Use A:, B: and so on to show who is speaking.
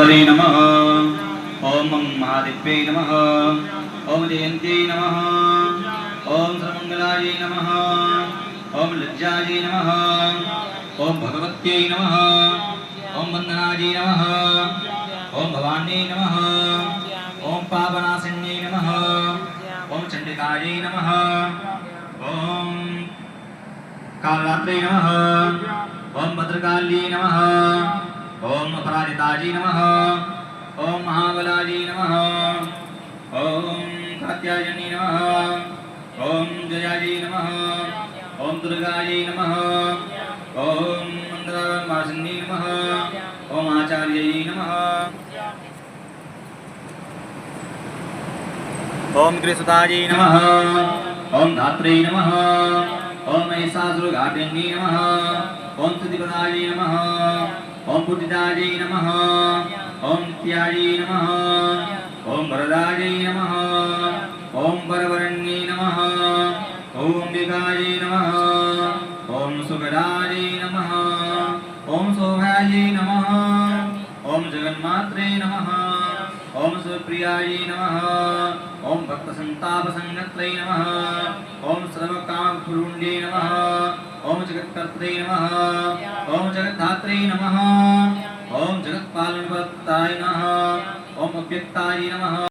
A: महागणाधिपतये नमः। ओम महादेव्यै नमः। ओम जयन्त्यै नमः। ओम सर्वमंगलायै नमः। ओम लज्जायै नमः। ओम भगवत्यै नमः। ओम वन्दनायै नमः। ओम भवान्यै नमः। ओम पावनाशिन्यै नमः। ओम चण्डिकायै नमः। ओम कालरात्रै नमः। ओम भद्रकाल्यै नमः। ओम अपराजितायै नमः। ओम महाबलायै नमः। ओम कात्यायनी नमः। ओम जयायै नमः। ओम दुर्गायै नमः। ओम मंगलवासिन्यै नमः। ओम आचार्यै नमः। ओम गृहसुतायै नमः। ओम धात्रै नमः। ओम महिषासुरघातिन्यै नमः। ओम स्तुतिपदायै नमः। ओम पूजितायै नमः। ओम नित्यायै नमः। ओम वरदायै नमः। ओम वरवरण्यै नमः। ओम अंबिकायै नमः। ओम सुगदायै नमः। ओम शोभायै नमः। ओम जगन्मात्रे नमः। ओम सुप्रियायै नमः। ओम भक्तसंतापसंगत्रै नमः। ओम सर्वकामपुरुण्डे नमः। ओम जगत्कर्त्रे नमः। ओम जगद्धात्रे नमः। ओम जगत्पालनवर्ताय नमः। ओम अव्यक्ताय नमः।